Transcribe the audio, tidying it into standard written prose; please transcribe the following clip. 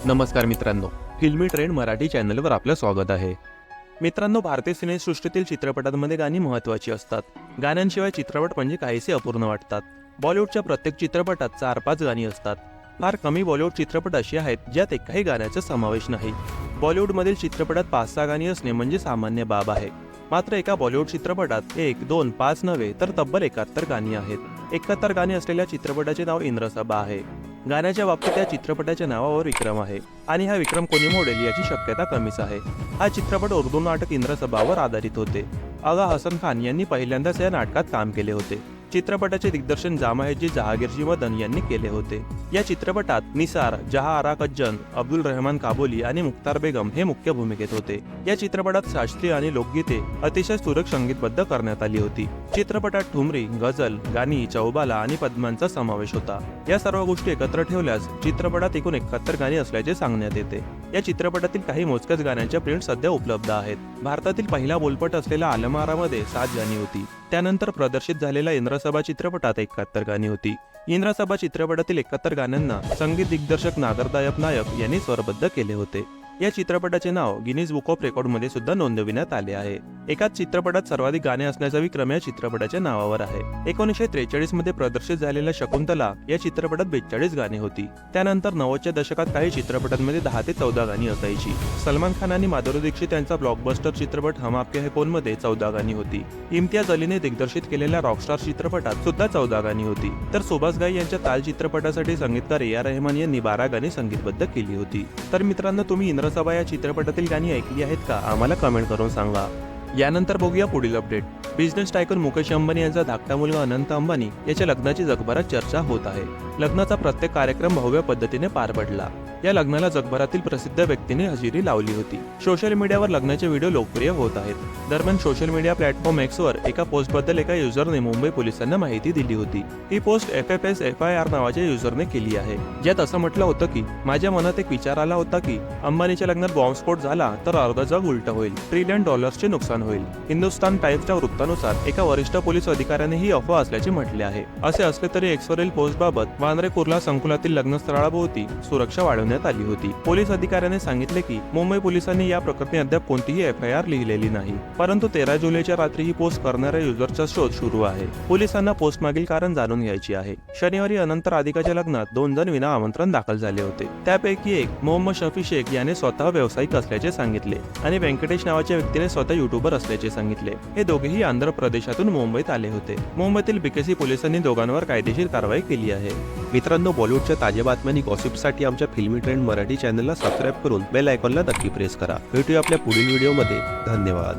नमस्कार मित्रांनो, फिल्मी ट्रेंड मराठी चॅनलवर आपलं स्वागत आहे. मित्रांनो, भारतीय सिनेसृष्टीतील चित्रपटांमध्ये गाणी महत्त्वाची असतात. गाण्यांशिवाय चित्रपट म्हणजे काहीसे अपूर्ण वाटतात. बॉलिवूडच्या प्रत्येक चित्रपटात 4-5 गाणी असतात. फार कमी बॉलिवूड चित्रपट असे आहेत ज्यात एकाही गाण्याचा समावेश नाही. बॉलिवूडमधील चित्रपटात 5-6 गाणी असणे म्हणजे सामान्य बाब आहे. मात्र एका बॉलिवूड चित्रपटात 1, 2, 5 नव्हे तर तब्बल 71 गाणी आहेत. 71 गाणी असलेल्या चित्रपटाचे नाव इंद्रसभा आहे. गाण्याच्या बाबतीत या चित्रपटाच्या नावावर विक्रम आहे आणि हा विक्रम कोणी मोडेल याची शक्यता कमीच आहे. हा चित्रपट उर्दू नाटक इंद्रसभावर आधारित होते. आगा हसन खान यांनी पहिल्यांदाच या नाटकात काम केले होते. चित्रपटाचे दिग्दर्शन जामाहेदजी जहागीरजी मदन यांनी केले होते. या चित्रपटात निसार, जहां आरा कज्जन, अब्दुल रहमान काबुली आणि मुख्तार बेगम हे मुख्य भूमिकेत होते. या चित्रपटात शास्त्रीय आणि लोकगीते अतिशय सुरेख संगीतबद्ध करण्यात आली होती. चित्रपटात ठुमरी, गझल, गाणी, चौबाला आणि पद्मांचा समावेश होता. या सर्व गोष्टी एकत्र ठेवल्यास चित्रपटात एकूण 71 गाणी असल्याचे सांगण्यात येते. या चित्रपटातील काही मोजक्याच गाण्यांच्या प्रिंट सध्या उपलब्ध आहेत. भारतातील पहिला बोलपट असलेल्या आलमारामध्ये 7 गाणी होती. त्यानंतर प्रदर्शित झालेल्या इंद्रसभा चित्रपटात 71 गाणी होती. इंद्रसभा चित्रपटातील 71 गाण्यांना संगीत दिग्दर्शक नागरदायप नायक यांनी स्वरबद्ध केले होते. या चित्रपटाचे नाव गिनीज बुक ऑफ रेकॉर्डमध्ये सुद्धा नोंदविण्यात आले आहे. एकाच चित्रपटात सर्वाधिक गाणे असण्याचा विक्रम या चित्रपटाच्या नावावर आहे. 1943 मध्ये प्रदर्शित झालेल्या शकुंतला या चित्रपटात 42 गाणी होती. त्यानंतर 90च्या दशकात काही चित्रपटांमध्ये 10 ते 14 गाणी असायची. सलमान खान आणि माधुरी दीक्षित यांचा ब्लॉकबस्टर चित्रपट हम आपके है कौन मध्ये 14 गाणी होती. इम्तियाज अलीने दिग्दर्शित केलेल्या रॉकस्टार चित्रपटात सुद्धा 14 गाणी होती. तर सुभाष घाई यांच्या ताल चित्रपटासाठी संगीतकार ए आर रहमान यांनी 12 गाणी संगीतबद्ध केली होती. तर मित्रांनो, तुम्ही इंद्रसभा या चित्रपटातील गाणी ऐकली आहेत का? आम्हाला कमेंट करून सांगा. यानंतर बघूया पुढील update. Business tycoon Mukesh Ambani यांचा धाकटा मुलगा अनंत अंबानी याच्या लग्नाची जगभरात चर्चा होत आहे. लग्नाचा प्रत्येक कार्यक्रम भव्य पद्धतीने पार पडला. या लग्नाला जगभरातील प्रसिद्ध व्यक्तीने हजेरी लावली होती. सोशल मीडियावर लग्नाचे व्हिडिओ लोकप्रिय होत आहेत. दरम्यान सोशल मीडिया प्लॅटफॉर्म एक्सवर एका पोस्टबद्दल एका युजरने मुंबई पोलिसांना माहिती दिली होती. ही पोस्ट FFSFIR नावाच्या युजरने केली आहे, ज्यात असं म्हटलं होतं की माझ्या मनात एक विचार आला होता की अंबानीच्या लग्नात बॉम्बस्फोट झाला तर अर्ध जग उलट होईल, ट्रिलियन डॉलर्सचे नुकसान होईल. हिंदुस्तान टाइम्सच्या वृत्तानुसार एका वरिष्ठ पोलीस अधिकाऱ्याने ही अफवा असल्याचे म्हटले आहे. असे असले तरी एक्सवरील पोस्टबाबत वांद्रे कुर्ला संकुलातील लग्नस्थळाभोवती सुरक्षा वाढवण्यात आली होती. पोलीस अधिकाऱ्याने सांगितले की मुंबई पोलिसांनी या प्रकरणी अद्याप कोणतीही FIR लिहिलेली नाही, परंतु 13 जुलैच्या रात्री ही पोस्ट करणाऱ्या युजरचा शोध सुरू आहे. पोलिसांना पोस्ट मागील कारण जाणून घ्यायची आहे. शनिवारी अनंत राधिकाच्या लग्नात 2 जण विना आमंत्रण दाखल झाले होते. त्यापैकी एक मोहम्मद शफी शेख याने स्वतः व्यावसायिक असल्याचे सांगितले आणि व्यंकटेश नावाच्या व्यक्तीने स्वतः युट्यूबर असल्याचे सांगितले. हे दोघेही आंध्र प्रदेशातून मुंबईत आले होते. मुंबईतील BKC पोलिसांनी दोघांवर कायदेशीर कारवाई केली आहे. मित्रांनो, बॉलिवूडच्या ताज्या बातम्या आणि गॉसिपसाठी आमच्या फिल्मी ट्रेंड मराठी चॅनलला सबस्क्राईब करून बेल आयकॉनला नक्की प्रेस करा. भेटूया आपल्या पुढील व्हिडिओमध्ये. धन्यवाद.